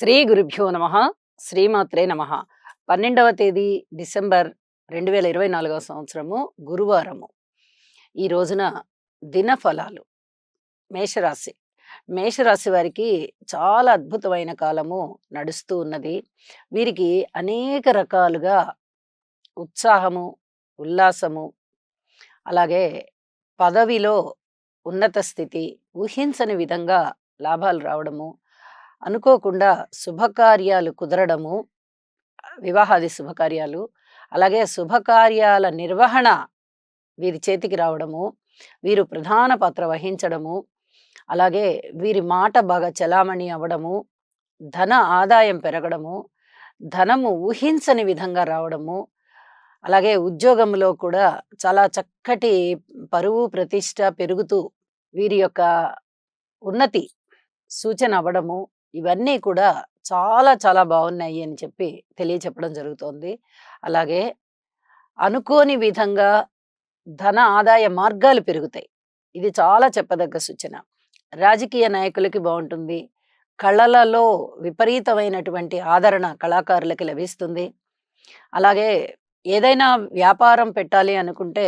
శ్రీ గురుభ్యో నమ. శ్రీమాత్రే నమ. 12వ తేదీ డిసెంబర్ 2024 సంవత్సరము గురువారము. ఈ రోజున దినఫలాలు. మేషరాశి. మేషరాశి వారికి చాలా అద్భుతమైన కాలము నడుస్తూ ఉన్నది. వీరికి అనేక రకాలుగా ఉత్సాహము, ఉల్లాసము, అలాగే పదవిలో ఉన్నత స్థితి, ఊహించని విధంగా లాభాలు రావడము, అనుకోకుండా శుభకార్యాలు కుదరడము, వివాహాది శుభకార్యాలు, అలాగే శుభకార్యాల నిర్వహణ వీరి చేతికి రావడము, వీరు ప్రధాన పాత్ర వహించడము, అలాగే వీరి మాట బాగా చలామణి అవ్వడము, ధన ఆదాయం పెరగడము, ధనము ఊహించని విధంగా రావడము, అలాగే ఉద్యోగంలో కూడా చాలా చక్కటి పరువు ప్రతిష్ట పెరుగుతూ వీరి యొక్క ఉన్నతి సూచన అవ్వడము, ఇవన్నీ కూడా చాలా చాలా బాగున్నాయి అని చెప్పి తెలియచెప్పడం జరుగుతోంది. అలాగే అనుకోని విధంగా ధన ఆదాయ మార్గాలు పెరుగుతాయి. ఇది చాలా చెప్పదగ్గ సూచన. రాజకీయ నాయకులకి బాగుంటుంది. కళలలో విపరీతమైనటువంటి ఆదరణ కళాకారులకి లభిస్తుంది. అలాగే ఏదైనా వ్యాపారం పెట్టాలి అనుకుంటే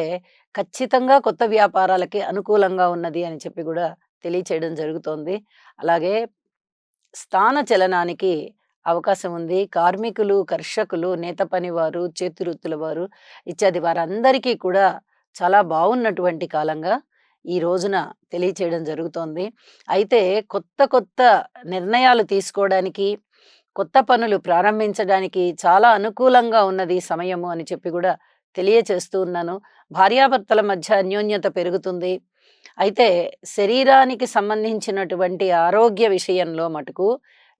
ఖచ్చితంగా కొత్త వ్యాపారాలకి అనుకూలంగా ఉన్నది అని చెప్పి కూడా తెలియచేయడం జరుగుతోంది. అలాగే స్థాన చలనానికి అవకాశం ఉంది. కార్మికులు, కర్షకులు, నేత పనివారు, చేతివృత్తుల వారు ఇత్యాది వారందరికీ కూడా చాలా బాగున్నటువంటి కాలంగా ఈ రోజున తెలియచేయడం జరుగుతోంది. అయితే కొత్త కొత్త నిర్ణయాలు తీసుకోవడానికి, కొత్త పనులు ప్రారంభించడానికి చాలా అనుకూలంగా ఉన్నది ఈ సమయము అని చెప్పి కూడా తెలియచేస్తూ ఉన్నాను. భార్యాభర్తల మధ్య అన్యోన్యత పెరుగుతుంది. అయితే శరీరానికి సంబంధించినటువంటి ఆరోగ్య విషయంలో మటుకు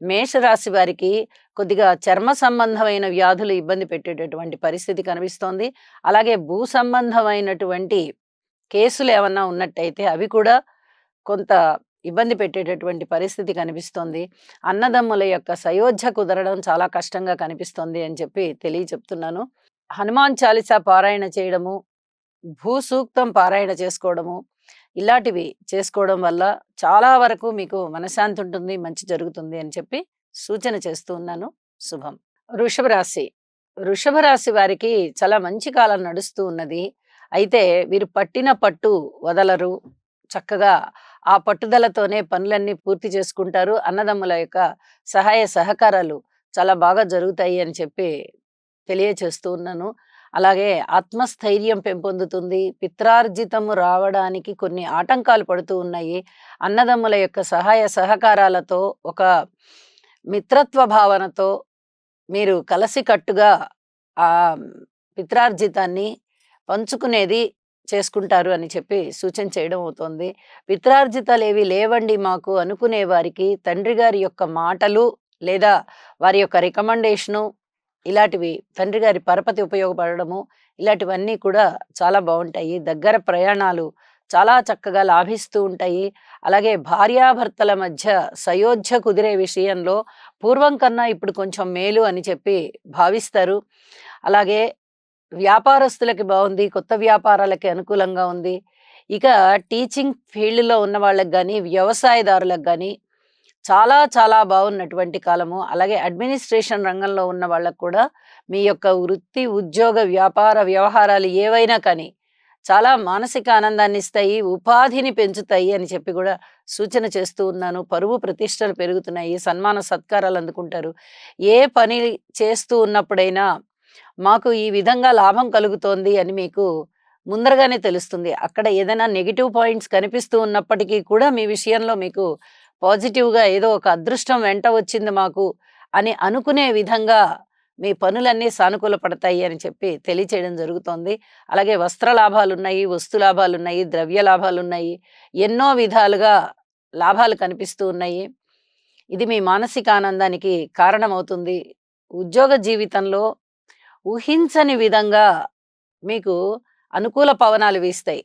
మేషరాశి వారికి కొద్దిగా చర్మ సంబంధమైన వ్యాధులు ఇబ్బంది పెట్టేటటువంటి పరిస్థితి కనిపిస్తోంది. అలాగే భూ సంబంధమైనటువంటి కేసులు ఏమన్నా ఉన్నట్టయితే అవి కూడా కొంత ఇబ్బంది పెట్టేటటువంటి పరిస్థితి కనిపిస్తోంది. అన్నదమ్ముల యొక్క సయోధ్య కుదరడం చాలా కష్టంగా కనిపిస్తోంది అని చెప్పి తెలియచెప్తున్నాను. హనుమాన్ చాలీసా పారాయణ చేయడము, భూ సూక్తం పారాయణ చేసుకోవడము, ఇలాంటివి చేసుకోవడం వల్ల చాలా వరకు మీకు మనశ్శాంతి ఉంటుంది, మంచి జరుగుతుంది అని చెప్పి సూచన చేస్తూ ఉన్నాను. శుభం. వృషభ రాశి. వృషభ రాశి వారికి చాలా మంచి కాలం నడుస్తూ ఉన్నది. అయితే వీరు పట్టిన పట్టు వదలరు. చక్కగా ఆ పట్టుదలతోనే పనులన్నీ పూర్తి చేసుకుంటారు. అన్నదమ్ముల యొక్క సహాయ సహకారాలు చాలా బాగా జరుగుతాయి అని చెప్పి తెలియచేస్తూ ఉన్నాను. అలాగే ఆత్మస్థైర్యం పెంపొందుతుంది. పిత్రార్జితము రావడానికి కొన్ని ఆటంకాలు పడుతూ ఉన్నాయి. అన్నదమ్ముల యొక్క సహాయ సహకారాలతో, ఒక మిత్రత్వ భావనతో మీరు కలసికట్టుగా ఆ పిత్రార్జితాన్ని పంచుకునేది చేసుకుంటారు అని చెప్పి సూచన చేయడం అవుతోంది. పిత్రార్జితాలు ఏవి లేవండి మాకు అనుకునే వారికి తండ్రి గారి యొక్క మాటలు లేదా వారి యొక్క రికమెండేషను, ఇలాంటివి తండ్రి గారి పరపతి ఉపయోగపడము, ఇలాంటివన్నీ కూడా చాలా బాగుంటాయి. దగ్గర ప్రయాణాలు చాలా చక్కగా లాభిస్తూ ఉంటాయి. అలాగే భార్యాభర్తల మధ్య సయోధ్య కుదిరే విషయంలో పూర్వం కన్నా ఇప్పుడు కొంచెం మేలు అని చెప్పి భావిస్తారు. అలాగే వ్యాపారస్తులకి బాగుంది. కొత్త వ్యాపారాలకి అనుకూలంగా ఉంది. ఇక టీచింగ్ ఫీల్డ్‌లో ఉన్న వాళ్ళకి గాని, వ్యవసాయదారులకు గాని చాలా చాలా బాగున్నటువంటి కాలము. అలాగే అడ్మినిస్ట్రేషన్ రంగంలో ఉన్న వాళ్ళకు కూడా మీ యొక్క వృత్తి, ఉద్యోగ, వ్యాపార వ్యవహారాలు ఏవైనా కానీ చాలా మానసిక ఆనందాన్ని ఇస్తాయి, ఉపాధిని పెంచుతాయి అని చెప్పి కూడా సూచన చేస్తూ ఉన్నాను. పరువు ప్రతిష్టలు పెరుగుతున్నాయి, సన్మాన సత్కారాలు అందుకుంటారు. ఏ పని చేస్తూ ఉన్నప్పుడైనా మాకు ఈ విధంగా లాభం కలుగుతోంది అని మీకు ముందరగానే తెలుస్తుంది. అక్కడ ఏదైనా నెగెటివ్ పాయింట్స్ కనిపిస్తూ ఉన్నప్పటికీ కూడా మీ విషయంలో మీకు పాజిటివ్‌గా ఏదో ఒక అదృష్టం వెంట వచ్చింది మాకు అని అనుకునే విధంగా మీ పనులన్నీ సానుకూల పడతాయి అని చెప్పి తెలియచేయడం జరుగుతోంది. అలాగే వస్త్ర లాభాలున్నాయి, వస్తు లాభాలున్నాయి, ద్రవ్య లాభాలున్నాయి. ఎన్నో విధాలుగా లాభాలు కనిపిస్తూ ఉన్నాయి. ఇది మీ మానసిక ఆనందానికి కారణమవుతుంది. ఉద్యోగ జీవితంలో ఊహించని విధంగా మీకు అనుకూల పవనాలు వీస్తాయి.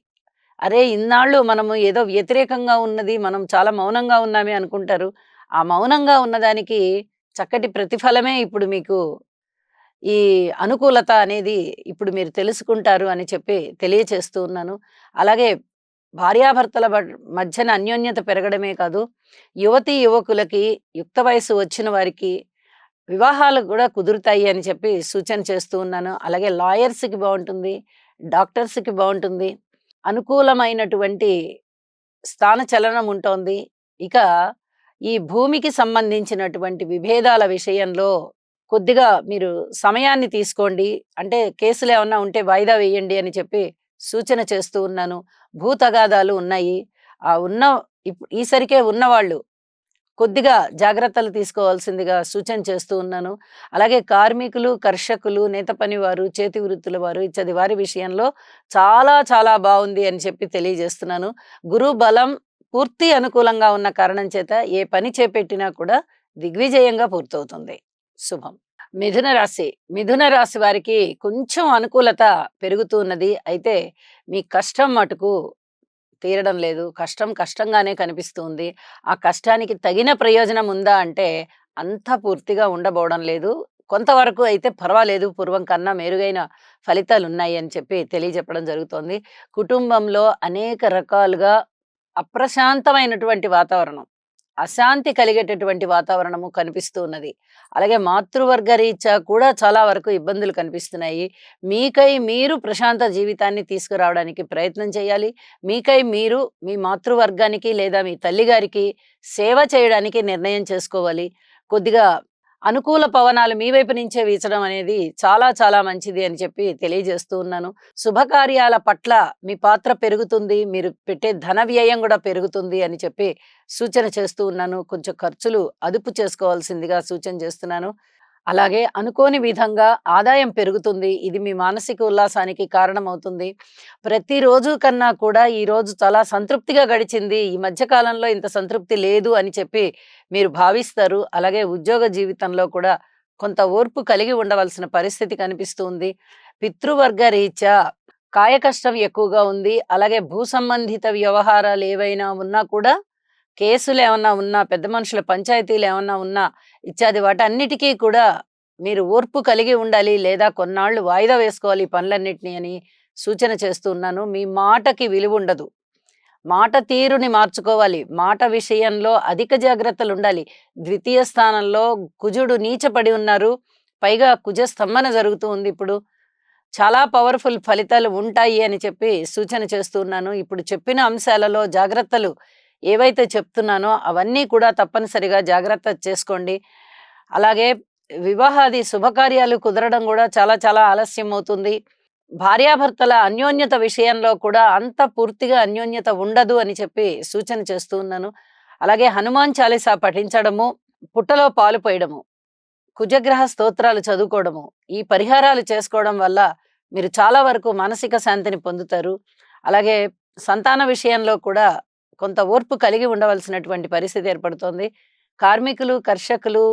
అరే! ఇన్నాళ్ళు మనము ఏదో వ్యతిరేకంగా ఉన్నది, మనం చాలా మౌనంగా ఉన్నామే అనుకుంటారు. ఆ మౌనంగా ఉన్నదానికి చక్కటి ప్రతిఫలమే ఇప్పుడు మీకు ఈ అనుకూలత అనేది ఇప్పుడు మీరు తెలుసుకుంటారు అని చెప్పి తెలియచేస్తూ ఉన్నాను. అలాగే భార్యాభర్తల మధ్యన అన్యోన్యత పెరగడమే కాదు, యువతీ యువకులకి యుక్త వయసు వచ్చిన వారికి వివాహాలు కూడా కుదురుతాయి అని చెప్పి సూచన చేస్తూ ఉన్నాను. అలాగే లాయర్స్‌కి బావుంటుంది. డాక్టర్స్‌కి బావుంటుంది. అనుకూలమైనటువంటి స్థాన చలనం ఉంటోంది. ఇక ఈ భూమికి సంబంధించినటువంటి విభేదాల విషయంలో కొద్దిగా మీరు సమయాన్ని తీసుకోండి. అంటే కేసులేమన్నా ఉంటే వాయిదా వేయండి అని చెప్పి సూచన చేస్తూ ఉన్నాను. భూ తగాదాలు ఉన్నాయి. ఆ ఉన్న ఈసరికే ఉన్నవాళ్ళు కొద్దిగా జాగ్రత్తలు తీసుకోవాల్సిందిగా సూచన చేస్తూ ఉన్నాను. అలాగే కార్మికులు, కర్షకులు, నేత పనివారు, చేతి వృత్తుల వారు ఇత్యాది వారి విషయంలో చాలా చాలా బావుంది అని చెప్పి తెలియజేస్తున్నాను. గురు బలం పూర్తి అనుకూలంగా ఉన్న కారణం చేత ఏ పని చేపట్టినా కూడా దిగ్విజయంగా పూర్తవుతుంది. శుభం. మిథున రాశి. మిథున రాశి వారికి కొంచెం అనుకూలత పెరుగుతూ ఉన్నది. అయితే మీ కష్టం మటుకు తీరడం లేదు. కష్టం కష్టంగానే కనిపిస్తూ ఉంది. ఆ కష్టానికి తగిన ప్రయోజనం ఉందా అంటే, అంత పూర్తిగా ఉండబోవడం లేదు. కొంతవరకు అయితే పర్వాలేదు. పూర్వం కన్నా మెరుగైన ఫలితాలున్నాయి అని చెప్పి తెలియజెప్పడం జరుగుతోంది. కుటుంబంలో అనేక రకాలుగా అప్రశాంతమైనటువంటి వాతావరణం, అశాంతి కలిగేటటువంటి వాతావరణము కనిపిస్తూ ఉన్నది. అలాగే మాతృవర్గ రీత్యా కూడా చాలా వరకు ఇబ్బందులు కనిపిస్తున్నాయి. మీకై మీరు ప్రశాంత జీవితాన్ని తీసుకురావడానికి ప్రయత్నం చేయాలి. మీకై మీరు మీ మాతృవర్గానికి లేదా మీ తల్లిగారికి సేవ చేయడానికి నిర్ణయం చేసుకోవాలి. కొద్దిగా అనుకూల పవనాలు మీ వైపు నుంచే వీచడం అనేది చాలా చాలా మంచిది అని చెప్పి తెలియజేస్తూ ఉన్నాను. శుభకార్యాల పట్ల మీ పాత్ర పెరుగుతుంది. మీరు పెట్టే ధన వ్యయం కూడా పెరుగుతుంది అని చెప్పి సూచన చేస్తూ ఉన్నాను. కొంచెం ఖర్చులు అదుపు చేసుకోవాల్సిందిగా సూచన చేస్తున్నాను. అలాగే అనుకోని విధంగా ఆదాయం పెరుగుతుంది. ఇది మీ మానసిక ఉల్లాసానికి కారణమవుతుంది. ప్రతిరోజు కన్నా కూడా ఈరోజు చాలా సంతృప్తిగా గడిచింది. ఈ మధ్య కాలంలో ఇంత సంతృప్తి లేదు అని చెప్పి మీరు భావిస్తారు. అలాగే ఉద్యోగ జీవితంలో కూడా కొంత ఓర్పు కలిగి ఉండవలసిన పరిస్థితి కనిపిస్తుంది. పితృవర్గ రీత్యా కాయకష్టం ఎక్కువగా ఉంది. అలాగే భూ సంబంధిత వ్యవహారాలు ఏవైనా ఉన్నా కూడా కేసులేమన్నా ఉన్నా, పెద్ద మనుషుల పంచాయతీలేమన్నా ఉన్నా ఇత్యాది వాటన్నిటికీ కూడా మీరు ఓర్పు కలిగి ఉండాలి. లేదా కొన్నాళ్ళు వాయిదా వేసుకోవాలి ఈ పనులన్నిటిని అని సూచన చేస్తూ ఉన్నాను. మీ మాటకి విలువుండదు. మాట తీరుని మార్చుకోవాలి. మాట విషయంలో అధిక జాగ్రత్తలుండాలి. ద్వితీయ స్థానంలో కుజుడు నీచపడి ఉన్నారు. పైగా కుజ స్తంభన జరుగుతూ ఉంది ఇప్పుడు. చాలా పవర్‌ఫుల్ ఫలితాలు ఉంటాయి అని చెప్పి సూచన చేస్తూ ఉన్నాను. ఇప్పుడు చెప్పిన అంశాలలో జాగ్రత్తలు ఏవైతే చెప్తున్నానో అవన్నీ కూడా తప్పనిసరిగా జాగ్రత్త చేసుకోండి. అలాగే వివాహాది శుభకార్యాలు కుదరడం కూడా చాలా చాలా ఆలస్యం అవుతుంది. భార్యాభర్తల అన్యోన్యత విషయంలో కూడా అంత పూర్తిగా అన్యోన్యత ఉండదు అని చెప్పి సూచన చేస్తూ ఉన్నాను. అలాగే హనుమాన్ చాలీసా పఠించడము, పుట్టలో పాలు పోయడము, కుజగ్రహ స్తోత్రాలు చదువుకోవడము, ఈ పరిహారాలు చేసుకోవడం వల్ల మీరు చాలా వరకు మానసిక శాంతిని పొందుతారు. అలాగే సంతాన విషయంలో కూడా కొంత ఓర్పు కలిగి ఉండవలసినటువంటి పరిస్థితి ఏర్పడుతోంది. కార్మికులు, కర్షకులు,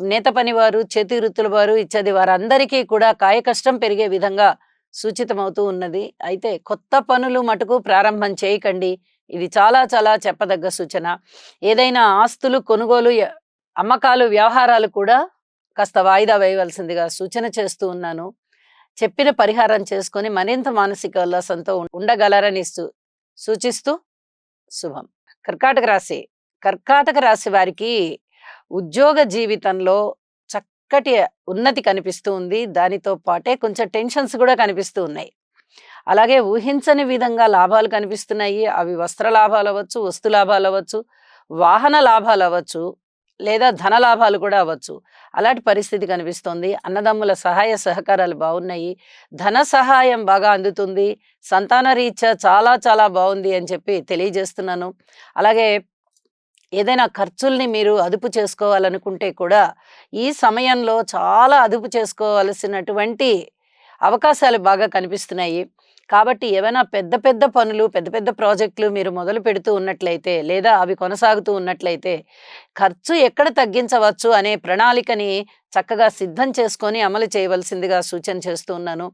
నేత పనివారు, చేతి వృత్తుల వారు ఇత్యాది వారందరికీ కూడా కాయకష్టం పెరిగే విధంగా సూచితమవుతూ ఉన్నది. అయితే కొత్త పనులు మటుకు ప్రారంభం చేయకండి. ఇది చాలా చాలా చెప్పదగ్గ సూచన. ఏదైనా ఆస్తులు కొనుగోలు, అమ్మకాలు, వ్యవహారాలు కూడా కాస్త వాయిదా వేయవలసిందిగా సూచన చేస్తూ ఉన్నాను. చెప్పిన పరిహారం చేసుకొని మరింత మానసిక ఉల్లాసంతో ఉండగలరని సూచిస్తూ శుభం. కర్కాటక రాశి. కర్కాటక రాశి వారికి ఉద్యోగ జీవితంలో చక్కటి ఉన్నతి కనిపిస్తూ ఉంది. దానితో పాటే కొంచెం టెన్షన్స్ కూడా కనిపిస్తూ ఉన్నాయి. అలాగే ఊహించని విధంగా లాభాలు కనిపిస్తున్నాయి. అవి వస్త్ర లాభాలు అవ్వచ్చు, వస్తు లాభాలు అవ్వచ్చు, వాహన లాభాలు అవ్వచ్చు, లేదా ధన లాభాలు కూడా అవ్వచ్చు. అలాంటి పరిస్థితి కనిపిస్తోంది. అన్నదమ్ముల సహాయ సహకారాలు బాగున్నాయి. ధన సహాయం బాగా అందుతుంది. సంతాన రీత్యా చాలా చాలా బాగుంది అని చెప్పి తెలియజేస్తున్నాను. అలాగే ఏదైనా ఖర్చుల్ని మీరు అదుపు చేసుకోవాలనుకుంటే కూడా ఈ సమయంలో చాలా అదుపు చేసుకోవాల్సినటువంటి అవకాశాలు బాగా కనిపిస్తున్నాయి. కాబట్టి ఏవైనా పెద్ద పెద్ద పనులు, పెద్ద పెద్ద ప్రాజెక్టులు మీరు మొదలు పెడుతూ ఉన్నట్లయితే, లేదా అవి కొనసాగుతూ ఉన్నట్లయితే ఖర్చు ఎక్కడ తగ్గించవచ్చు అనే ప్రణాళికని చక్కగా సిద్ధం చేసుకొని అమలు చేయవలసిందిగా సూచన చేస్తూ ఉన్నాను.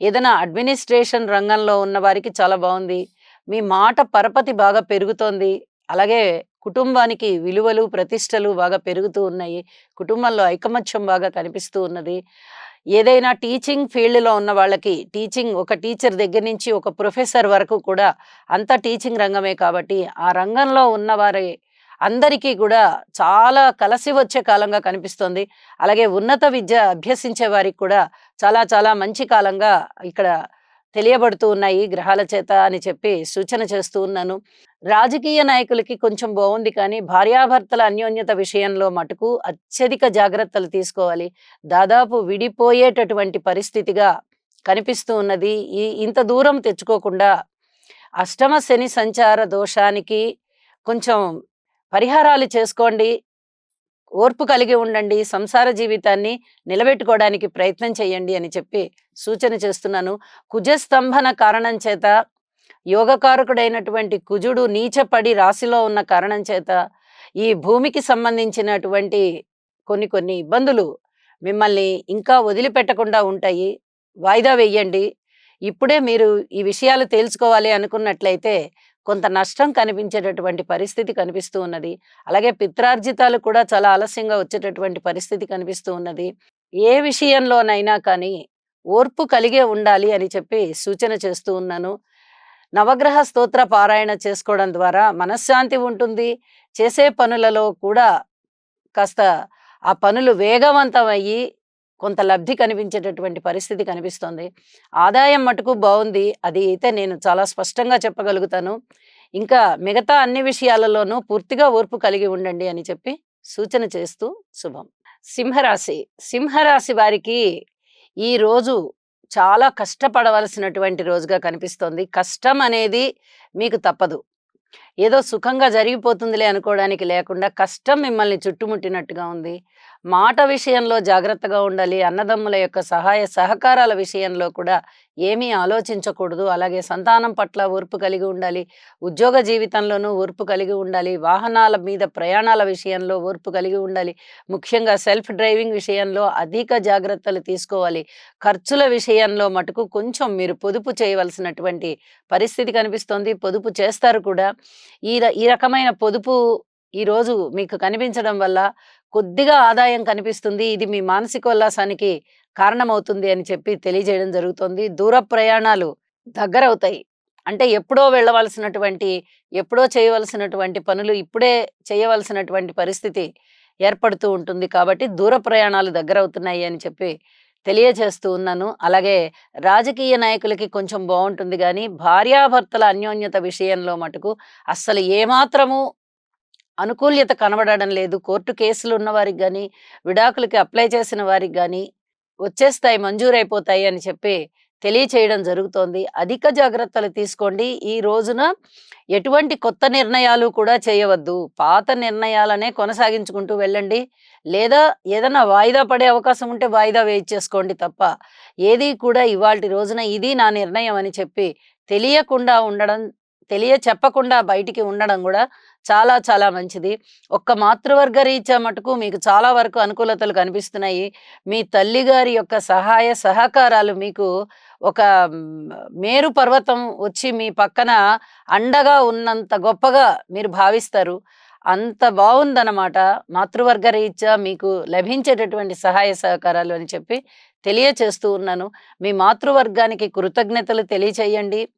ఏదైనా అడ్మినిస్ట్రేషన్ రంగంలో ఉన్న వారికి చాలా బాగుంది. మీ మాట పరపతి బాగా పెరుగుతోంది. అలాగే కుటుంబానికి విలువలు, ప్రతిష్టలు బాగా పెరుగుతూ ఉన్నాయి. కుటుంబంలో ఐకమత్యం బాగా కనిపిస్తూ ఉన్నది. ఏదైనా టీచింగ్ ఫీల్డ్‌లో ఉన్న వాళ్ళకి ఒక టీచర్ దగ్గర నుంచి ఒక ప్రొఫెసర్ వరకు కూడా అంతా టీచింగ్ రంగమే కాబట్టి, ఆ రంగంలో ఉన్నవారి అందరికీ కూడా చాలా కలిసి వచ్చే కాలంగా కనిపిస్తోంది. అలాగే ఉన్నత విద్య అభ్యసించే వారికి కూడా చాలా చాలా మంచి కాలంగా ఇక్కడ తెలియబడుతూ ఉన్నాయి గ్రహాల చేత అని చెప్పి సూచన చేస్తూ ఉన్నాను. రాజకీయ నాయకులకి కొంచెం బావుంది కానీ, భార్యాభర్తల అన్యోన్యత విషయంలో మటుకు అత్యధిక జాగ్రత్తలు తీసుకోవాలి. దాదాపు విడిపోయేటటువంటి పరిస్థితిగా కనిపిస్తూ ఉన్నది. ఇంత దూరం తెచ్చుకోకుండా అష్టమ శని సంచార దోషానికి కొంచెం పరిహారాలు చేసుకోండి. ఓర్పు కలిగి ఉండండి. సంసార జీవితాన్ని నిలబెట్టుకోవడానికి ప్రయత్నం చేయండి అని చెప్పి సూచన చేస్తున్నాను. కుజస్తంభన కారణం చేత యోగకారకుడైనటువంటి కుజుడు నీచపడి రాశిలో ఉన్న కారణం చేత ఈ భూమికి సంబంధించినటువంటి కొన్ని కొన్ని ఇబ్బందులు మిమ్మల్ని ఇంకా వదిలిపెట్టకుండా ఉంటాయి. వాయిదా వేయండి. ఇప్పుడే మీరు ఈ విషయాలు తేల్చుకోవాలి అనుకున్నట్లయితే కొంత నష్టం కనిపించేటటువంటి పరిస్థితి కనిపిస్తూ ఉన్నది. అలాగే పిత్రార్జితాలు కూడా చాలా ఆలస్యంగా వచ్చేటటువంటి పరిస్థితి కనిపిస్తూ ఉన్నది. ఏ విషయంలోనైనా కానీ ఓర్పు కలిగే ఉండాలి అని చెప్పి సూచన చేస్తూ ఉన్నాను. నవగ్రహ స్తోత్ర పారాయణ చేసుకోవడం ద్వారా మనశ్శాంతి ఉంటుంది. చేసే పనులలో కూడా కాస్త ఆ పనులు వేగవంతమయ్యి కొంత లబ్ధి కనిపించేటటువంటి పరిస్థితి కనిపిస్తోంది. ఆదాయం మటుకు బావుంది. అది అయితే నేను చాలా స్పష్టంగా చెప్పగలుగుతాను. ఇంకా మిగతా అన్ని విషయాలలోనూ పూర్తిగా ఓర్పు కలిగి ఉండండి అని చెప్పి సూచన చేస్తూ శుభం. సింహరాశి. సింహరాశి వారికి ఈ రోజు చాలా కష్టపడవలసినటువంటి రోజుగా కనిపిస్తోంది. కష్టం అనేది మీకు తప్పదు. ఏదో సుఖంగా జరిగిపోతుందిలే అనుకోవడానికి లేకుండా కష్టం మిమ్మల్ని చుట్టుముట్టినట్టుగా ఉంది. మాట విషయంలో జాగ్రత్తగా ఉండాలి. అన్నదమ్ముల యొక్క సహాయ సహకారాల విషయంలో కూడా ఏమీ ఆలోచించకూడదు. అలాగే సంతానం పట్ల ఓర్పు కలిగి ఉండాలి. ఉద్యోగ జీవితంలోనూ ఓర్పు కలిగి ఉండాలి. వాహనాల మీద ప్రయాణాల విషయంలో ఓర్పు కలిగి ఉండాలి. ముఖ్యంగా సెల్ఫ్ డ్రైవింగ్ విషయంలో అధిక జాగ్రత్తలు తీసుకోవాలి. ఖర్చుల విషయంలో మటుకు కొంచెం మీరు పొదుపు చేయవలసినటువంటి పరిస్థితి కనిపిస్తోంది. పొదుపు చేస్తారు కూడా. ఈ రకమైన పొదుపు ఈరోజు మీకు కనిపించడం వల్ల కొద్దిగా ఆదాయం కనిపిస్తుంది. ఇది మీ మానసికోల్లాసానికి కారణమవుతుంది అని చెప్పి తెలియజేయడం జరుగుతోంది. దూర ప్రయాణాలు దగ్గరవుతాయి. అంటే ఎప్పుడో చేయవలసినటువంటి పనులు ఇప్పుడే చేయవలసినటువంటి పరిస్థితి ఏర్పడుతూ ఉంటుంది. కాబట్టి దూర ప్రయాణాలు దగ్గరవుతున్నాయి అని చెప్పి తెలియజేస్తూ ఉన్నాను. అలాగే రాజకీయ నాయకులకి కొంచెం బావుంటుంది గానీ, భార్యాభర్తల అన్యోన్యత విషయంలో మటుకు అస్సలు ఏమాత్రము అనుకూల్యత కనబడడం లేదు. కోర్టు కేసులు ఉన్న వారికి గాని, విడాకులకి అప్లై చేసిన వారికి గాని వచ్చేస్తాయి, మంజూరైపోతాయి అని చెప్పి తెలియచేయడం జరుగుతోంది. అధిక జాగ్రత్తలు తీసుకోండి. ఈ రోజున ఎటువంటి కొత్త నిర్ణయాలు కూడా చేయవద్దు. పాత నిర్ణయాలనే కొనసాగించుకుంటూ వెళ్ళండి. లేదా ఏదన్నా వాయిదా పడే అవకాశం ఉంటే వాయిదా వేయించేసుకోండి తప్ప, ఏది కూడా ఇవాల్టి రోజున ఇది నా నిర్ణయం అని చెప్పి తెలియకుండా ఉండడం, చెప్పకుండా బయటికి ఉండడం గూడా చాలా చాలా మంచిది. ఒక్క మాతృవర్గ రీత్యా మటుకు మీకు చాలా వరకు అనుకూలతలు కనిపిస్తున్నాయి. మీ తల్లిగారి యొక్క సహాయ సహకారాలు మీకు ఒక మేరు పర్వతం వచ్చి మీ పక్కన అండగా ఉన్నంత గొప్పగా మీరు భావిస్తారు. అంత బావుందనమాట. మాతృవర్గ రీత్యా మీకు లభించేటటువంటి సహాయ సహకారాలు అని చెప్పి తెలియచేస్తూ ఉన్నాను. మీ మాతృవర్గానికి కృతజ్ఞతలు తెలియచేయండి.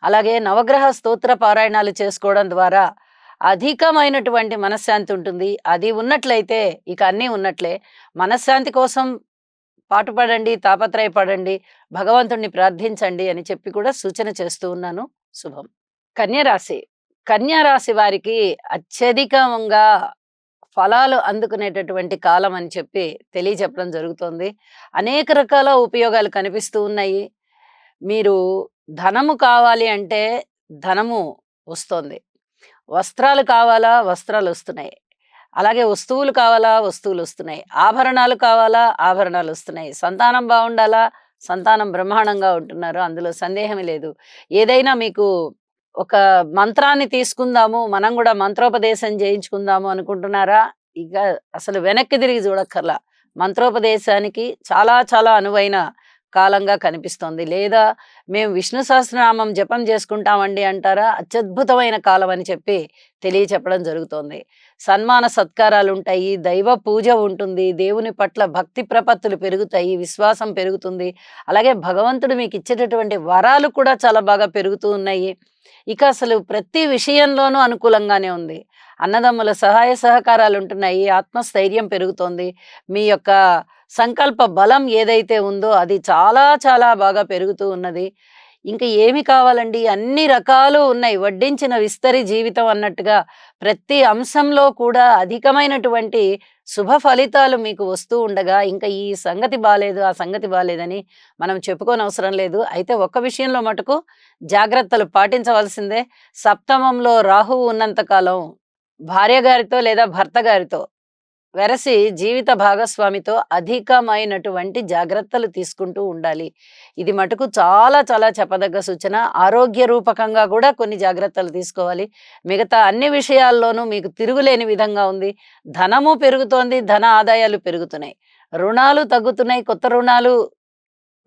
అలాగే నవగ్రహ స్తోత్ర పారాయణాలు చేసుకోవడం ద్వారా అధికమైనటువంటి మనశ్శాంతి ఉంటుంది. అది ఉన్నట్లయితే ఇక అన్నీ ఉన్నట్లే. మనశ్శాంతి కోసం పాటుపడండి, తాపత్రయపడండి, భగవంతుడిని ప్రార్థించండి అని చెప్పి కూడా సూచన చేస్తూ ఉన్నాను. శుభం. కన్య రాశి. కన్యా రాశి వారికి అత్యధికంగా ఫలాలు అందుకునేటటువంటి కాలం అని చెప్పి తెలియచెప్పడం జరుగుతోంది. అనేక రకాల ఉపయోగాలు కనిపిస్తూ ఉన్నాయి. మీరు ధనము కావాలి అంటే ధనము వస్తోంది. వస్త్రాలు కావాలా? వస్త్రాలొస్తున్నాయి. అలాగే వస్తువులు కావాలా? వస్తువులొస్తున్నాయి. ఆభరణాలు కావాలా? ఆభరణాలొస్తున్నాయి. సంతానం బావుండాలా? సంతానం బ్రహ్మాండంగా ఉంటున్నారు. అందులో సందేహమే లేదు. ఏదైనా మీకు ఒక మంత్రాన్ని తీసుకుందాము, మనం గూడా మంత్రోపదేశం చేయించుకుందాము అనుకుంటున్నారా? ఇక అసలు వెనక్కి తిరిగి చూడక్కర్లా. మంత్రోపదేశానికి చాలా చాలా అనువైన కాలంగా కనిపిస్తోంది. లేదా మేము విష్ణు సహస్రనామం జపం చేసుకుంటామండి అంటారా? అత్యద్భుతమైన కాలం అని చెప్పి తెలియచెప్పడం జరుగుతోంది. సన్మాన సత్కారాలుంటాయి, దైవ పూజ ఉంటుంది, దేవుని పట్ల భక్తి ప్రపత్తులు పెరుగుతాయి, విశ్వాసం పెరుగుతుంది. అలాగే భగవంతుడు మీకిచ్చేటటువంటి వరాలు కూడా చాలా బాగా పెరుగుతూ ఉన్నాయి. ఇక అసలు ప్రతి విషయంలోనూ అనుకూలంగానే ఉంది. అన్నదమ్ముల సహాయ సహకారాలుంటున్నాయి, ఆత్మస్థైర్యం పెరుగుతోంది. మీ యొక్క సంకల్ప బలం ఏదైతే ఉందో అది చాలా చాలా బాగా పెరుగుతూ ఉన్నది. ఇంక ఏమి కావాలండి? అన్ని రకాలు ఉన్నాయి. వడ్డించిన విస్తరి జీవితం అన్నట్టుగా ప్రతి అంశంలో కూడా అధికమైనటువంటి శుభ ఫలితాలు మీకు వస్తూ ఉండగా, ఇంక ఈ సంగతి బాలేదు, ఆ సంగతి బాలేదని మనం చెప్పుకోనవసరం లేదు. అయితే ఒక్క విషయంలో మటుకు జాగ్రత్తలు పాటించవలసిందే. సప్తమంలో రాహువు ఉన్నంత కాలం భార్య గారితో లేదా భర్త గారితో వెరసి జీవిత భాగస్వామితో అధికమైనటువంటి జాగ్రత్తలు తీసుకుంటూ ఉండాలి. ఇది మటుకు చాలా చాలా చెప్పదగ్గ సూచన. ఆరోగ్య రూపకంగా కూడా కొన్ని జాగ్రత్తలు తీసుకోవాలి. మిగతా అన్ని విషయాల్లోనూ మీకు తిరుగులేని విధంగా ఉంది. ధనము పెరుగుతోంది, ధన ఆదాయాలు పెరుగుతున్నాయి. రుణాలు తగ్గుతున్నాయి, కొత్త రుణాలు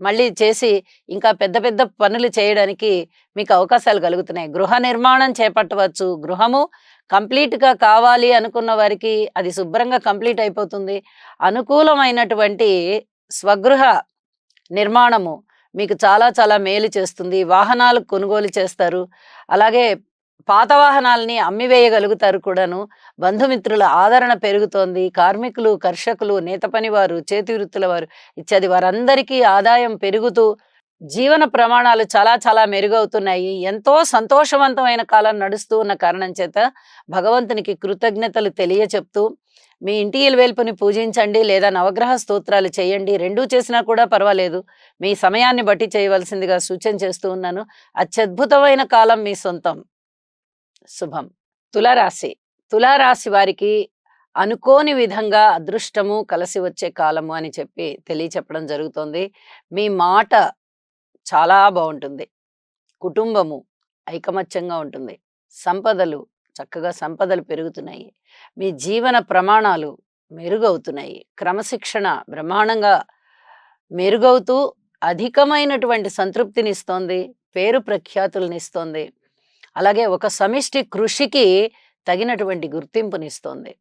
మళ్ళీ చేసి ఇంకా పెద్ద పెద్ద పనులు చేయడానికి మీకు అవకాశాలు కలుగుతున్నాయి. గృహ నిర్మాణం చేపట్టవచ్చు. గృహము కంప్లీట్‌గా కావాలి అనుకున్న వారికి అది శుభ్రంగా కంప్లీట్ అయిపోతుంది. అనుకూలమైనటువంటి స్వగృహ నిర్మాణము మీకు చాలా చాలా మేలు చేస్తుంది. వాహనాలు కొనుగోలు చేస్తారు. అలాగే పాత వాహనాల్ని అమ్మివేయగలుగుతారు కూడాను. బంధుమిత్రుల ఆదరణ పెరుగుతోంది. కార్మికులు, కర్షకులు, నేత పనివారు, చేతి వృత్తుల వారు ఇత్యాది వారందరికీ ఆదాయం పెరుగుతూ జీవన ప్రమాణాలు చాలా చాలా మెరుగవుతున్నాయి. ఎంతో సంతోషవంతమైన కాలం నడుస్తూ ఉన్న కారణం చేత భగవంతునికి కృతజ్ఞతలు తెలియచెప్తూ మీ ఇంటి ఇలవేల్పుని పూజించండి లేదా నవగ్రహ స్తోత్రాలు చేయండి. 2 చేసినా కూడా పర్వాలేదు. మీ సమయాన్ని బట్టి చేయవలసిందిగా సూచన చేస్తూ ఉన్నాను. అత్యద్భుతమైన కాలం మీ సొంతం. శుభం. తులారాశి. తులారాశి వారికి అనుకోని విధంగా అదృష్టము కలిసి వచ్చే కాలము అని చెప్పి తెలియచెప్పడం జరుగుతోంది. మీ మాట చాలా బావుంటుంది. కుటుంబము ఐకమత్యంగా ఉంటుంది. సంపదలు చక్కగా సంపదలు పెరుగుతున్నాయి. మీ జీవన ప్రమాణాలు మెరుగవుతున్నాయి. క్రమశిక్షణ బ్రహ్మాండంగా మెరుగవుతూ అధికమైనటువంటి సంతృప్తినిస్తోంది. పేరు ప్రఖ్యాతులనిస్తోంది. అలాగే ఒక సమిష్టి కృషికి తగినటువంటి గుర్తింపునిస్తోంది.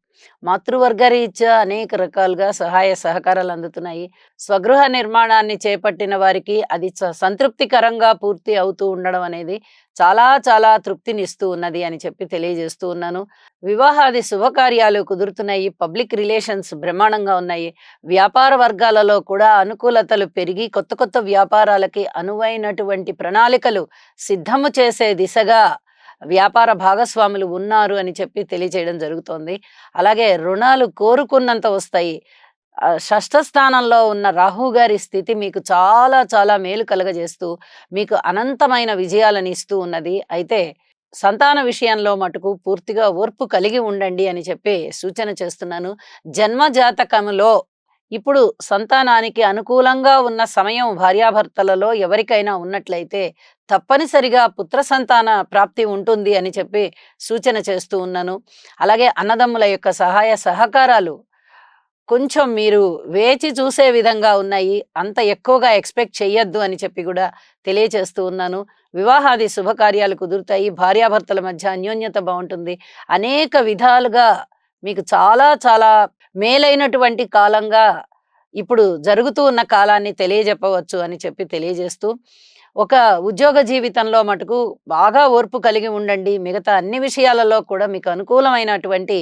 మాతృవర్గరీత్యా అనేక రకాలుగా సహాయ సహకారాలు అందుతున్నాయి. స్వగృహ నిర్మాణాన్ని చేపట్టిన వారికి అది సంతృప్తికరంగా పూర్తి అవుతూ ఉండడం అనేది చాలా చాలా తృప్తినిస్తూ ఉన్నది అని చెప్పి తెలియజేస్తూ ఉన్నాను. వివాహాది శుభకార్యాలు కుదురుతున్నాయి. పబ్లిక్ రిలేషన్స్ బ్రహ్మాండంగా ఉన్నాయి. వ్యాపార వర్గాలలో కూడా అనుకూలతలు పెరిగి కొత్త కొత్త వ్యాపారాలకి అనువైనటువంటి ప్రణాళికలు సిద్ధము చేసే దిశగా వ్యాపార భాగస్వాములు ఉన్నారు అని చెప్పి తెలియజేయడం జరుగుతోంది. అలాగే రుణాలు కోరుకున్నంత వస్తాయి. షష్ఠ స్థానంలో ఉన్న రాహు గారి స్థితి మీకు చాలా చాలా మేలు కలుగజేస్తూ మీకు అనంతమైన విజయాలను ఇస్తూ ఉన్నది. అయితే సంతాన విషయంలో మటుకు పూర్తిగా ఓర్పు కలిగి ఉండండి అని చెప్పి సూచన చేస్తున్నాను. జన్మ జాతకములో ఇప్పుడు సంతానానికి అనుకూలంగా ఉన్న సమయం భార్యాభర్తలలో ఎవరికైనా ఉన్నట్లయితే తప్పనిసరిగా పుత్ర సంతాన ప్రాప్తి ఉంటుంది అని చెప్పి సూచన చేస్తూ ఉన్నాను. అలాగే అన్నదమ్ముల యొక్క సహాయ సహకారాలు కొంచెం మీరు వేచి చూసే విధంగా ఉన్నాయి. అంత ఎక్కువగా ఎక్స్‌పెక్ట్ చెయ్యొద్దు అని చెప్పి కూడా తెలియచేస్తూ ఉన్నాను. వివాహాది శుభకార్యాలు కుదురుతాయి. భార్యాభర్తల మధ్య అన్యోన్యత బావుంటుంది. అనేక విధాలుగా మీకు చాలా చాలా మేలైనటువంటి కాలంగా ఇప్పుడు జరుగుతూ ఉన్న కాలాన్ని తెలియజెప్పవచ్చు అని చెప్పి తెలియజేస్తూ, ఒక ఉద్యోగ జీవితంలో మటుకు బాగా ఓర్పు కలిగి ఉండండి. మిగతా అన్ని విషయాలలో కూడా మీకు అనుకూలమైనటువంటి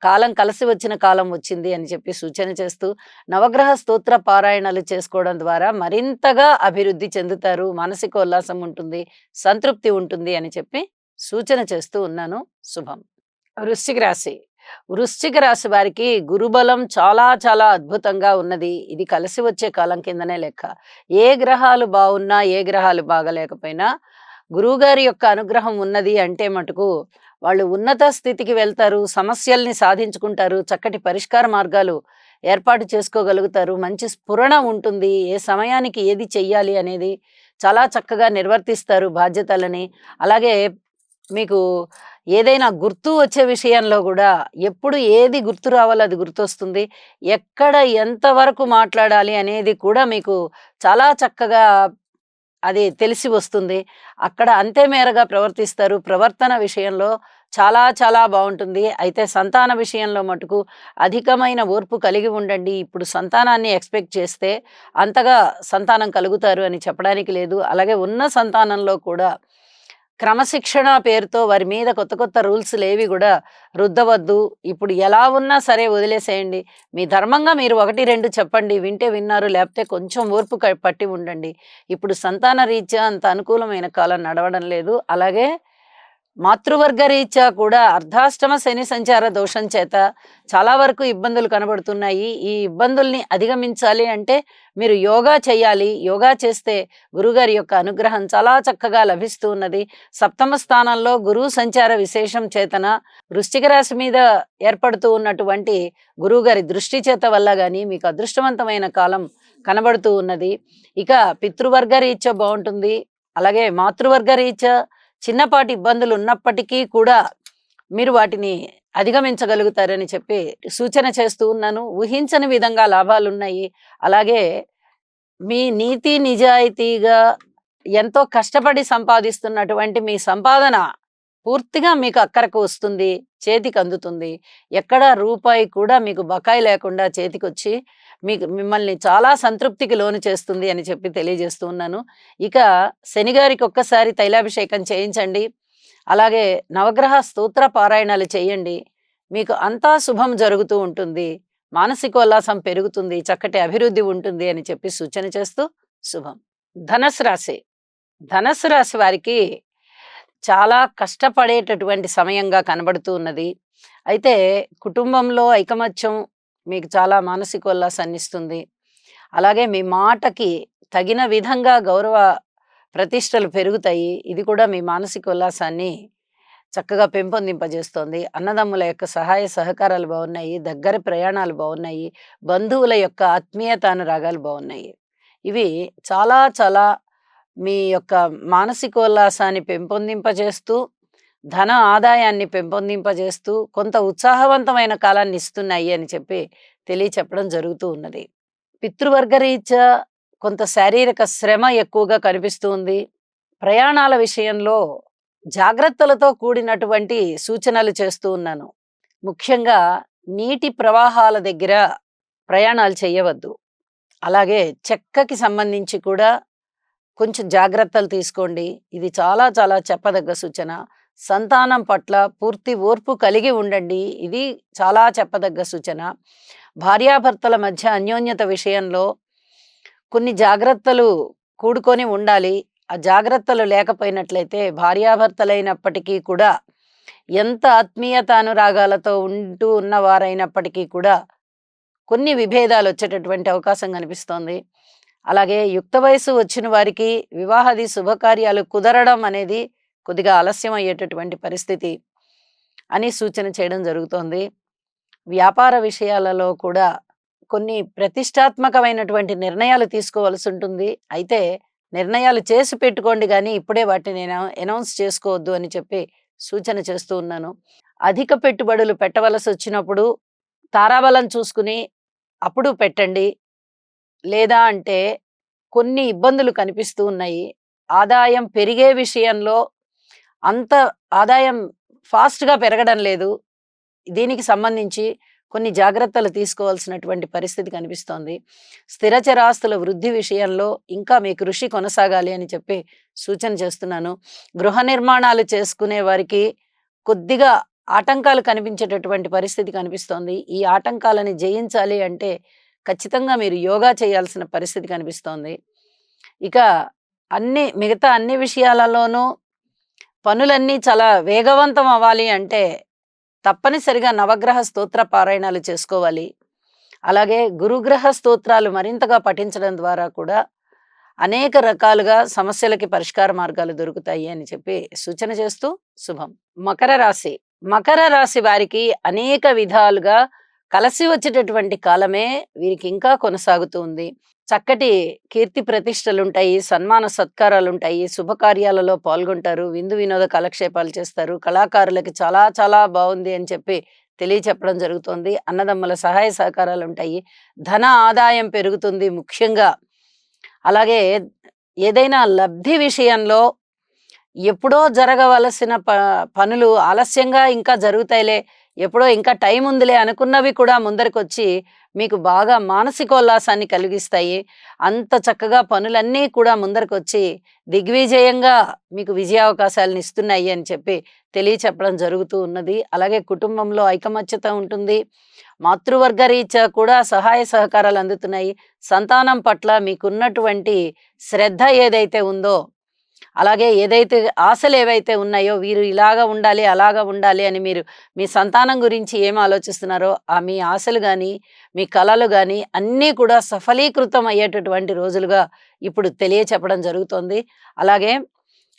కాలం కలిసి వచ్చిన కాలం వచ్చింది అని చెప్పి సూచన చేస్తూ, నవగ్రహ స్తోత్ర పారాయణలు చేసుకోవడం ద్వారా మరింతగా అభివృద్ధి చెందుతారు. మానసిక ఉల్లాసం ఉంటుంది, సంతృప్తి ఉంటుంది అని చెప్పి సూచన చేస్తూ ఉన్నాను. శుభం. వృశ్చిక రాశి. వృశ్చిక రాశి వారికి గురుబలం చాలా చాలా అద్భుతంగా ఉన్నది. ఇది కలిసి వచ్చే కాలం కిందనే లెక్క. ఏ గ్రహాలు బాగున్నా, ఏ గ్రహాలు బాగలేకపోయినా గురువుగారి యొక్క అనుగ్రహం ఉన్నది అంటే మటుకు వాళ్ళు ఉన్నత స్థితికి వెళ్తారు, సమస్యల్ని సాధించుకుంటారు, చక్కటి పరిష్కార మార్గాలు ఏర్పాటు చేసుకోగలుగుతారు, మంచి స్ఫురణ ఉంటుంది, ఏ సమయానికి ఏది చెయ్యాలి అనేది చాలా చక్కగా నిర్వర్తిస్తారు బాధ్యతలని. అలాగే మీకు ఏదైనా గుర్తు వచ్చే విషయంలో గూడా ఎప్పుడు ఏది గుర్తు రావాలో అది గుర్తొస్తుంది. ఎక్కడ ఎంతవరకు మాట్లాడాలి అనేది కూడా మీకు చాలా చక్కగా అది తెలిసి వస్తుంది. అక్కడ అంతే మేరగా ప్రవర్తిస్తారు. ప్రవర్తన విషయంలో చాలా చాలా బావుంటుంది. అయితే సంతాన విషయంలో మటుకు అధికమైన ఓర్పు కలిగి ఉండండి. ఇప్పుడు సంతానాన్ని ఎక్స్‌పెక్ట్ చేస్తే అంతగా సంతానం కలుగుతారు అని చెప్పడానికి లేదు. అలాగే ఉన్న సంతానంలో కూడా క్రమశిక్షణ పేరుతో వారి మీద కొత్త కొత్త రూల్స్‌లేవి గూడా రుద్దవద్దు. ఇప్పుడు ఎలా ఉన్నా సరే వదిలేసేయండి. మీ ధర్మంగా మీరు 1, 2 చెప్పండి. వింటే విన్నారు. లేపోతే కొంచెం ఓర్పు పట్టి ఉండండి. ఇప్పుడు సంతాన రీత్యా అంత అనుకూలమైన కాలం నడవడం లేదు. అలాగే మాతృవర్గ రీత్యా కూడా అర్ధాష్టమ శని సంచార దోషం చేత చాలా వరకు ఇబ్బందులు కనబడుతున్నాయి. ఈ ఇబ్బందుల్ని అధిగమించాలి అంటే మీరు యోగా చేయాలి. యోగా చేస్తే గురుగారి యొక్క అనుగ్రహం చాలా చక్కగా లభిస్తూ ఉన్నది. సప్తమ స్థానంలో గురువు సంచార విశేషం చేతన వృశ్చిక రాశి మీద ఏర్పడుతూ ఉన్నటువంటి గురువుగారి దృష్టి చేత వల్ల గాని మీకు అదృష్టవంతమైన కాలం కనబడుతూ ఉన్నది. ఇక పితృవర్గ రీత్యా బావుంటుంది. అలాగే మాతృవర్గ రీత్యా చిన్నపాటి ఇబ్బందులు ఉన్నప్పటికీ కూడా మీరు వాటిని అధిగమించగలుగుతారని చెప్పి సూచన చేస్తూ ఉన్నాను. ఊహించని విధంగా లాభాలున్నాయి. అలాగే మీ నీతి నిజాయితీగా ఎంతో కష్టపడి సంపాదిస్తున్నటువంటి మీ సంపాదన పూర్తిగా మీకు అక్కరకు వస్తుంది. చేతికి అందుతుంది. ఎక్కడ రూపాయి కూడా మీకు బకాయి లేకుండా చేతికొచ్చి మిమ్మల్ని చాలా సంతృప్తికి లోను చేస్తుంది అని చెప్పి తెలియజేస్తూ ఉన్నాను. ఇక శనిగారికి ఒక్కసారి తైలాభిషేకం చేయించండి. అలాగే నవగ్రహ స్తోత్ర పారాయణాలు చేయండి. మీకు అంతా శుభం జరుగుతూ ఉంటుంది. మానసికోల్లాసం పెరుగుతుంది. చక్కటి అభివృద్ధి ఉంటుంది అని చెప్పి సూచన చేస్తూ శుభం. ధనస్సు రాశి. ధనస్సు రాశి వారికి చాలా కష్టపడేటటువంటి సమయంగా కనబడుతూ ఉన్నది. అయితే కుటుంబంలో ఐకమత్యం మీకు చాలా మానసికోల్లాసాన్ని ఇస్తుంది. అలాగే మీ మాటకి తగిన విధంగా గౌరవ ప్రతిష్టలు పెరుగుతాయి. ఇది కూడా మీ మానసికోల్లాసాన్ని చక్కగా పెంపొందింపజేస్తోంది. అన్నదమ్ముల యొక్క సహాయ సహకారాలు బావున్నాయి. దగ్గర ప్రయాణాలు బావున్నాయి. బంధువుల యొక్క ఆత్మీయతానురాగాలు బావున్నాయి. ఇవి చాలా చాలా మీ యొక్క మానసికోల్లాసాన్ని పెంపొందింపజేస్తూ, ధన ఆదాయాన్ని పెంపొందింపజేస్తూ, కొంత ఉత్సాహవంతమైన కాలాన్ని ఇస్తున్నాయి అని చెప్పి తెలియచెప్పడం జరుగుతూ ఉన్నది. పితృవర్గ రీత్యా కొంత శారీరక శ్రమ ఎక్కువగా కనిపిస్తూ ఉంది. ప్రయాణాల విషయంలో జాగ్రత్తలతో కూడినటువంటి సూచనలు చేస్తూ ఉన్నాను. ముఖ్యంగా నీటి ప్రవాహాల దగ్గర ప్రయాణాలు చేయవద్దు. అలాగే చెక్కకి సంబంధించి కూడా కొంచెం జాగ్రత్తలు తీసుకోండి. ఇది చాలా చాలా చెప్పదగ్గ సూచన. సంతానం పట్ల పూర్తి ఓర్పు కలిగి ఉండండి. ఇది చాలా చెప్పదగ్గ సూచన. భార్యాభర్తల మధ్య అన్యోన్యత విషయంలో కొన్ని జాగ్రత్తలు కూడుకొని ఉండాలి. ఆ జాగ్రత్తలు లేకపోయినట్లయితే భార్యాభర్తలైనప్పటికీ కూడా ఎంత ఆత్మీయత అనురాగాలతో ఉంటూ ఉన్నవారైనప్పటికీ కూడా కొన్ని విభేదాలు వచ్చేటటువంటి అవకాశం కనిపిస్తోంది. అలాగే యుక్త వయసు వచ్చిన వారికి వివాహాది శుభకార్యాలు కుదరడం అనేది కొద్దిగా ఆలస్యం అయ్యేటటువంటి పరిస్థితి అని సూచన చేయడం జరుగుతోంది. వ్యాపార విషయాలలో కూడా కొన్ని ప్రతిష్టాత్మకమైనటువంటి నిర్ణయాలు తీసుకోవాల్సి ఉంటుంది. అయితే నిర్ణయాలు చేసి పెట్టుకోండి గానీ ఇప్పుడే వాటిని అనౌన్స్ చేసుకోవద్దు అని చెప్పి సూచన చేస్తూ ఉన్నాను. అధిక పెట్టుబడులు పెట్టవలసి వచ్చినప్పుడు తారాబలం చూసుకుని అప్పుడు పెట్టండి. లేదా అంటే కొన్ని ఇబ్బందులు కనిపిస్తూ ఉన్నాయి. ఆదాయం పెరిగే విషయంలో అంత ఆదాయం ఫాస్ట్‌గా పెరగడం లేదు. దీనికి సంబంధించి కొన్ని జాగ్రత్తలు తీసుకోవాల్సినటువంటి పరిస్థితి కనిపిస్తోంది. స్థిర చరాస్తుల వృద్ధి విషయంలో ఇంకా మీ కృషి కొనసాగాలి అని చెప్పి సూచన చేస్తున్నాను. గృహ నిర్మాణాలు చేసుకునే వారికి కొద్దిగా ఆటంకాలు కనిపించేటటువంటి పరిస్థితి కనిపిస్తోంది. ఈ ఆటంకాలని జయించాలి అంటే ఖచ్చితంగా మీరు యోగా చేయాల్సిన పరిస్థితి కనిపిస్తోంది. ఇక మిగతా అన్ని విషయాలలోనూ పనులన్నీ చాలా వేగవంతం అవ్వాలి అంటే తప్పనిసరిగా నవగ్రహ స్తోత్ర పారాయణాలు చేసుకోవాలి. అలాగే గురుగ్రహ స్తోత్రాలు మరింతగా పఠించడం ద్వారా కూడా అనేక రకాలుగా సమస్యలకి పరిష్కార మార్గాలు దొరుకుతాయి అని చెప్పి సూచన చేస్తూ శుభం. మకర రాశి. మకర రాశి వారికి అనేక విధాలుగా కలిసి వచ్చేటటువంటి కాలమే వీరికి ఇంకా కొనసాగుతూ ఉంది. చక్కటి కీర్తి ప్రతిష్టలుంటాయి, సన్మాన సత్కారాలుంటాయి, శుభకార్యాలలో పాల్గొంటారు, విందు వినోద కాలక్షేపాలు చేస్తారు. కళాకారులకి చాలా చాలా బావుంది అని చెప్పి తెలియచెప్పడం జరుగుతోంది. అన్నదమ్ముల సహాయ సహకారాలుంటాయి. ధన ఆదాయం పెరుగుతుంది ముఖ్యంగా. అలాగే ఏదైనా లబ్ధి విషయంలో ఎప్పుడో జరగవలసిన పనులు ఆలస్యంగా ఇంకా జరుగుతాయిలే, ఎప్పుడో ఇంకా టైం ఉందిలే అనుకున్నవి కూడా ముందరకొచ్చి మీకు బాగా మానసికోల్లాసాన్ని కలిగిస్తాయి. అంత చక్కగా పనులన్నీ కూడా ముందరకొచ్చి దిగ్విజయంగా మీకు విజయావకాశాలను ఇస్తున్నాయి అని చెప్పి తెలియచెప్పడం జరుగుతూ ఉన్నది. అలాగే కుటుంబంలో ఐకమత్యత ఉంటుంది. మాతృవర్గ రీత్యా కూడా సహాయ సహకారాలు అందుతున్నాయి. సంతానం పట్ల మీకున్నటువంటి శ్రద్ధ ఏదైతే ఉందో, అలాగే ఏదైతే ఆశలేవైతే ఉన్నాయో, వీరు ఇలాగా ఉండాలి, అలాగా ఉండాలి అని మీరు మీ సంతానం గురించి ఏం ఆలోచిస్తున్నారో, మీ ఆశలు గాని, మీ కలలు గాని అన్నీ కూడా సఫలీకృతం అయ్యేటటువంటి రోజులుగా ఇప్పుడు తెలియచెప్పడం జరుగుతోంది. అలాగే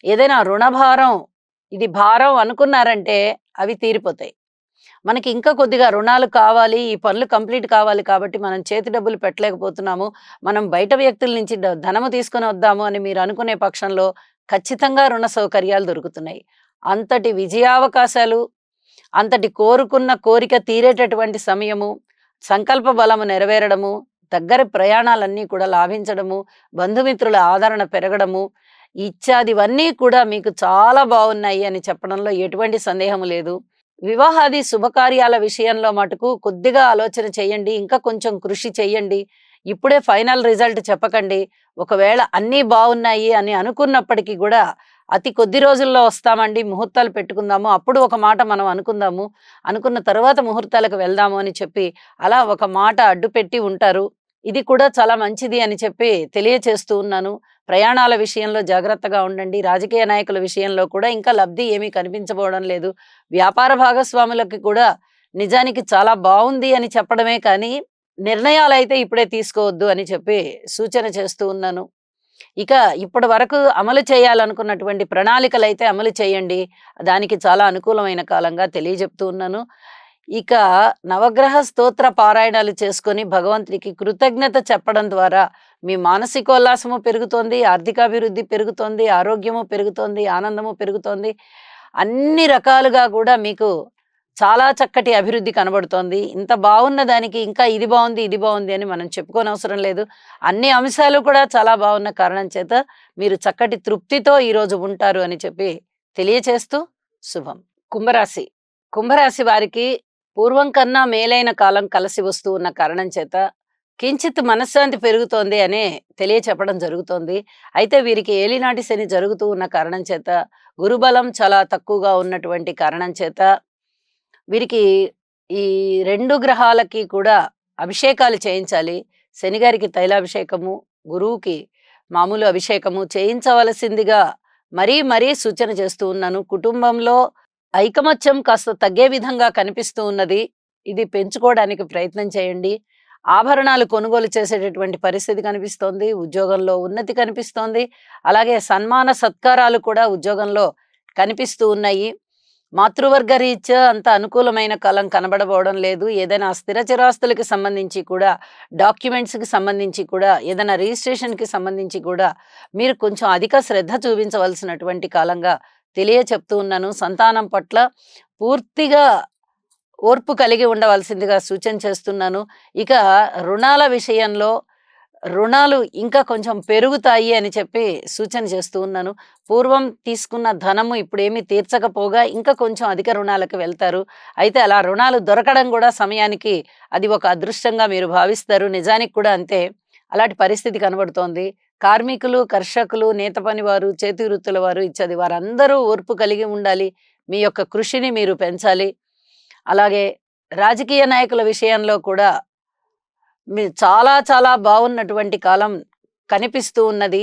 ఏదైనా రుణభారం, ఇది భారం అనుకున్నారంటే అవి తీరిపోతాయి. మనకి ఇంకా కొద్దిగా రుణాలు కావాలి, ఈ పనులు కంప్లీట్ కావాలి కాబట్టి మనం చేతి డబ్బులు పెట్టలేకపోతున్నాము, మనం బయట వ్యక్తుల నుంచి ధనము తీసుకొని వద్దాము అని మీరు అనుకునే పక్షంలో ఖచ్చితంగా రుణ సౌకర్యాలు దొరుకుతున్నాయి. అంతటి విజయావకాశాలు, అంతటి కోరుకున్న కోరిక తీరేటటువంటి సమయము, సంకల్ప బలము నెరవేరడము, దగ్గర ప్రయాణాలన్నీ కూడా లాభించడము, బంధుమిత్రుల ఆదరణ పెరగడము, ఇత్యాదివన్నీ కూడా మీకు చాలా బాగున్నాయి అని చెప్పడంలో ఎటువంటి సందేహము లేదు. వివాహాది శుభకార్యాల విషయంలో మటుకు కొద్దిగా ఆలోచన చేయండి. ఇంకా కొంచెం కృషి చెయ్యండి. ఇప్పుడే ఫైనల్ రిజల్ట్ చెప్పకండి. ఒకవేళ అన్నీ బావున్నాయి అని అనుకున్నప్పటికీ గూడా అతి కొద్ది రోజుల్లో వస్తామండి, ముహూర్తాలు పెట్టుకుందాము, అప్పుడు ఒక మాట మనం అనుకుందాము, అనుకున్న తర్వాత ముహూర్తాలకు వెళ్దాము అని చెప్పి అలా ఒక మాట అడ్డుపెట్టి ఉంటారు. ఇది కూడా చాలా మంచిది అని చెప్పి తెలియచేస్తూ ఉన్నాను. ప్రయాణాల విషయంలో జాగ్రత్తగా ఉండండి. రాజకీయ నాయకుల విషయంలో కూడా ఇంకా లబ్ధి ఏమీ కనిపించబోవడం లేదు. వ్యాపార భాగస్వాములకి కూడా నిజానికి చాలా బావుంది అని చెప్పడమే కానీ, నిర్ణయాలైతే ఇప్పుడే తీసుకోవద్దు అని చెప్పి సూచన చేస్తూ ఉన్నాను. ఇక ఇప్పటి వరకు అమలు చేయాలనుకున్నటువంటి ప్రణాళికలైతే అమలు చేయండి. దానికి చాలా అనుకూలమైన కాలంగా తెలియజెప్తూ ఉన్నాను. ఇక నవగ్రహ స్తోత్ర పారాయణాలు చేసుకొని భగవంతుడికి కృతజ్ఞత చెప్పడం ద్వారా మీ మానసికోల్లాసము పెరుగుతోంది, ఆర్థికాభివృద్ధి పెరుగుతోంది, ఆరోగ్యము పెరుగుతోంది, ఆనందము పెరుగుతోంది. అన్ని రకాలుగా కూడా మీకు చాలా చక్కటి అభివృద్ధి కనబడుతోంది. ఇంత బావున్న దానికి ఇంకా ఇది బావుంది, ఇది బావుంది అని మనం చెప్పుకోనవసరం లేదు. అన్ని అంశాలు కూడా చాలా బావున్న కారణం చేత మీరు చక్కటి తృప్తితో ఈరోజు ఉంటారు అని చెప్పి తెలియచేస్తూ శుభం. కుంభరాశి. కుంభరాశి వారికి పూర్వం కన్నా మేలైన కాలం కలిసి వస్తూ ఉన్న కారణం చేత కించిత్ మనశ్శాంతి పెరుగుతోంది అనే తెలియచెప్పడం జరుగుతోంది. అయితే వీరికి ఏలినాటి శని జరుగుతూ ఉన్న కారణం చేత, గురుబలం చాలా తక్కువగా ఉన్నటువంటి కారణం చేత వీరికి ఈ 2 గ్రహాలకి కూడా అభిషేకాలు చేయించాలి. శనిగారికి తైలాభిషేకము, గురువుకి మామూలు అభిషేకము చేయించవలసిందిగా మరీ మరీ సూచన చేస్తూ ఉన్నాను. కుటుంబంలో ఐకమత్యం కాస్త తగ్గే విధంగా కనిపిస్తూ ఉన్నది. ఇది పెంచుకోవడానికి ప్రయత్నం చేయండి. ఆభరణాలు కొనుగోలు చేసేటటువంటి పరిస్థితి కనిపిస్తోంది. ఉద్యోగంలో ఉన్నతి కనిపిస్తోంది. అలాగే సన్మాన సత్కారాలు కూడా ఉద్యోగంలో కనిపిస్తూ ఉన్నాయి. మాతృవర్గ రీత్యా అంత అనుకూలమైన కాలం కనబడబోవడం లేదు. ఏదైనా స్థిర చిరాస్తులకి సంబంధించి కూడా, డాక్యుమెంట్స్‌కి సంబంధించి కూడా, ఏదైనా రిజిస్ట్రేషన్‌కి సంబంధించి కూడా మీరు కొంచెం అధిక శ్రద్ధ చూపించవలసినటువంటి కాలంగా తెలియచెప్తూ ఉన్నాను. సంతానం పట్ల పూర్తిగా ఓర్పు కలిగి ఉండవలసిందిగా సూచన చేస్తున్నాను. ఇక రుణాల విషయంలో రుణాలు ఇంకా కొంచెం పెరుగుతాయి అని చెప్పి సూచన చేస్తూ ఉన్నాను. పూర్వం తీసుకున్న ధనము ఇప్పుడేమీ తీర్చకపోగా ఇంకా కొంచెం అధిక రుణాలకు వెళ్తారు. అయితే అలా రుణాలు దొరకడం కూడా సమయానికి అది ఒక అదృష్టంగా మీరు భావిస్తారు. నిజానికి కూడా అంతే. అలాంటి పరిస్థితి కనబడుతోంది. కార్మికులు, కర్షకులు, నేత పనివారు, చేతి వృత్తుల వారు ఇత్యాది వారందరూ ఓర్పు కలిగి ఉండాలి. మీ యొక్క కృషిని మీరు పెంచాలి. అలాగే రాజకీయ నాయకుల విషయంలో కూడా చాలా చాలా బాగున్నటువంటి కాలం కనిపిస్తూ ఉన్నది.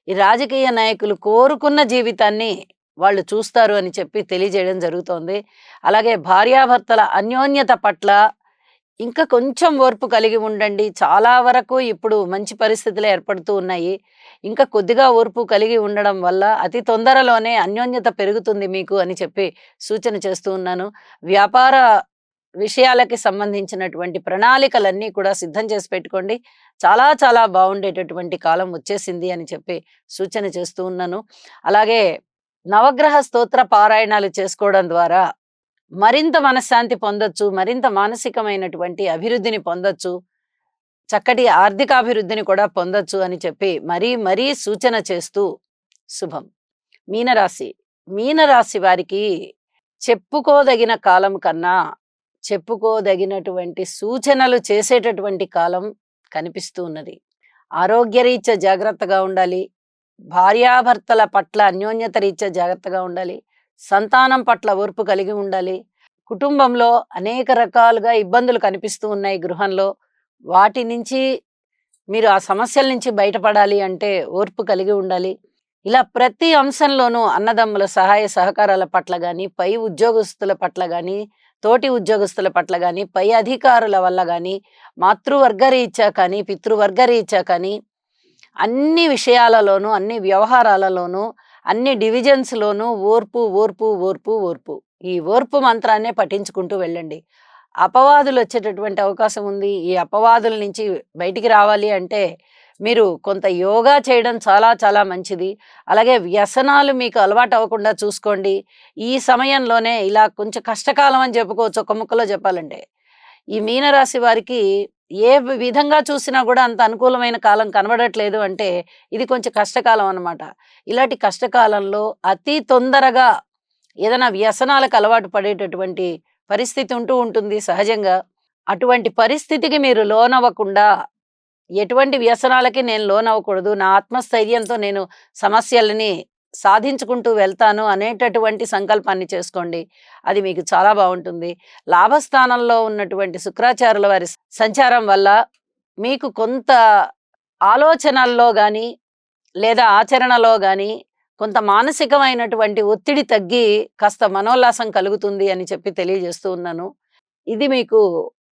ఈ రాజకీయ నాయకులు కోరుకున్న జీవితాన్ని వాళ్ళు చూస్తారు అని చెప్పి తెలియజేయడం జరుగుతోంది. అలాగే భార్యాభర్తల అన్యోన్యత పట్ల ఇంకా కొంచెం ఓర్పు కలిగి ఉండండి. చాలా వరకు ఇప్పుడు మంచి పరిస్థితులు ఏర్పడుతూ ఉన్నాయి. ఇంకా కొద్దిగా ఓర్పు కలిగి ఉండడం వల్ల అతి తొందరలోనే అన్యోన్యత పెరుగుతుంది మీకు అని చెప్పి సూచన చేస్తూ ఉన్నాను. వ్యాపార విషయాలకి సంబంధించినటువంటి ప్రణాళికలన్నీ కూడా సిద్ధం చేసి పెట్టుకోండి. చాలా చాలా బాగుండేటటువంటి కాలం వచ్చేసింది అని చెప్పి సూచన చేస్తూ ఉన్నాను. అలాగే నవగ్రహ స్తోత్ర పారాయణాలు చేసుకోవడం ద్వారా మరింత మనశ్శాంతి పొందొచ్చు, మరింత మానసికమైనటువంటి అభివృద్ధిని పొందొచ్చు, చక్కటి ఆర్థికాభివృద్ధిని కూడా పొందొచ్చు అని చెప్పి మరీ మరీ సూచన చేస్తూ శుభం. మీనరాశి. మీనరాశి వారికి చెప్పుకోదగిన కాలం కన్నా చెప్పుకోదగినటువంటి సూచనలు చేసేటటువంటి కాలం కనిపిస్తూ ఉన్నది. ఆరోగ్యరీత్యా జాగ్రత్తగా ఉండాలి. భార్యాభర్తల పట్ల అన్యోన్యత రీత్యా జాగ్రత్తగా ఉండాలి. సంతానం పట్ల ఓర్పు కలిగి ఉండాలి. కుటుంబంలో అనేక రకాలుగా ఇబ్బందులు కనిపిస్తూ ఉన్నాయి గృహంలో. వాటి నుంచి మీరు ఆ సమస్యల నుంచి బయటపడాలి అంటే ఓర్పు కలిగి ఉండాలి. ఇలా ప్రతి అంశంలోనూ అన్నదమ్ముల సహాయ సహకారాల పట్ల గాని, పై ఉద్యోగస్తుల పట్ల గాని, తోటి ఉద్యోగస్తుల పట్ల గాని, పై అధికారుల వల్ల గాని, మాతృవర్గ రీత్యా కానీ, పితృవర్గ రీత్యా కానీ, అన్ని విషయాలలోనూ, అన్ని వ్యవహారాలలోనూ, అన్ని డివిజన్స్‌లోనూ ఓర్పు, ఓర్పు, ఓర్పు, ఓర్పు. ఈ ఓర్పు మంత్రాన్నే పఠించుకుంటూ వెళ్ళండి. అపవాదులు వచ్చేటటువంటి అవకాశం ఉంది. ఈ అపవాదుల నుంచి బయటికి రావాలి అంటే మీరు కొంత యోగా చేయడం చాలా చాలా మంచిది. అలాగే వ్యసనాలు మీకు అలవాటు అవ్వకుండా చూసుకోండి. ఈ సమయంలోనే ఇలా కొంచెం కష్టకాలం అని చెప్పుకోవచ్చు ఒక ముక్కలో చెప్పాలంటే. ఈ మీనరాశి వారికి ఏ విధంగా చూసినా కూడా అంత అనుకూలమైన కాలం కనబడట్లేదు అంటే ఇది కొంచెం కష్టకాలం అన్నమాట. ఇలాంటి కష్టకాలంలో అతి తొందరగా ఏదైనా వ్యసనాలకు అలవాటు పడేటటువంటి పరిస్థితి ఉంటూ ఉంటుంది సహజంగా. అటువంటి పరిస్థితికి మీరు లోనవ్వకుండా, ఎటువంటి వ్యసనాలకి నేను లోనవ్వకూడదు, నా ఆత్మస్థైర్యంతో నేను సమస్యలని సాధించుకుంటూ వెళ్తాను అనేటటువంటి సంకల్పాన్ని చేసుకోండి. అది మీకు చాలా బాగుంటుంది. లాభస్థానంలో ఉన్నటువంటి శుక్రాచార్యుల వారి సంచారం వల్ల మీకు కొంత ఆలోచనల్లో గాని, లేదా ఆచరణలో గాని కొంత మానసికమైనటువంటి ఒత్తిడి తగ్గి కాస్త మనోల్లాసం కలుగుతుంది అని చెప్పి తెలియజేస్తూ ఉన్నాను. ఇది మీకు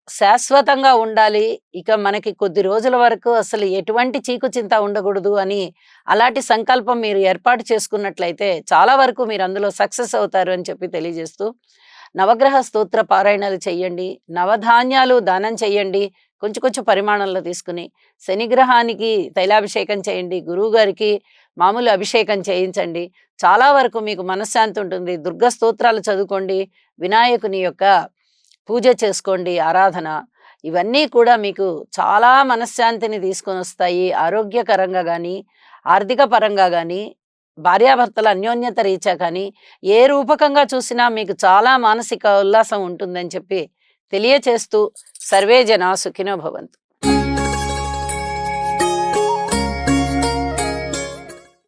శాశ్వతంగా ఉండాలి. ఇక మనకి కొద్ది రోజుల వరకు అసలు ఎటువంటి చీకు చింత ఉండకూడదు అని అలాంటి సంకల్పం మీరు ఏర్పాటు చేసుకున్నట్లయితే చాలా వరకు మీరు అందులో సక్సెస్ అవుతారు అని చెప్పి తెలియజేస్తూ, నవగ్రహ స్తోత్ర పారాయణాలు చెయ్యండి. నవధాన్యాలు దానం చెయ్యండి. కొంచెం కొంచెం పరిమాణంలో తీసుకుని. శనిగ్రహానికి తైలాభిషేకం చేయండి. గురువు గారికి మామూలు అభిషేకం చేయించండి. చాలా వరకు మీకు మనశ్శాంతి ఉంటుంది. దుర్గా స్తోత్రాలు చదువుకోండి. వినాయకుని యొక్క పూజ చేసుకోండి, ఆరాధన. ఇవన్నీ కూడా మీకు చాలా మనశ్శాంతిని తీసుకొని వస్తాయి. ఆరోగ్యకరంగా కానీ, ఆర్థిక పరంగా కానీ, భార్యాభర్తల అన్యోన్యత రీత్యా కానీ, ఏ రూపకంగా చూసినా మీకు చాలా మానసిక ఉల్లాసం ఉంటుందని చెప్పి తెలియచేస్తూ, సర్వే జనా సుఖినో భవంతు.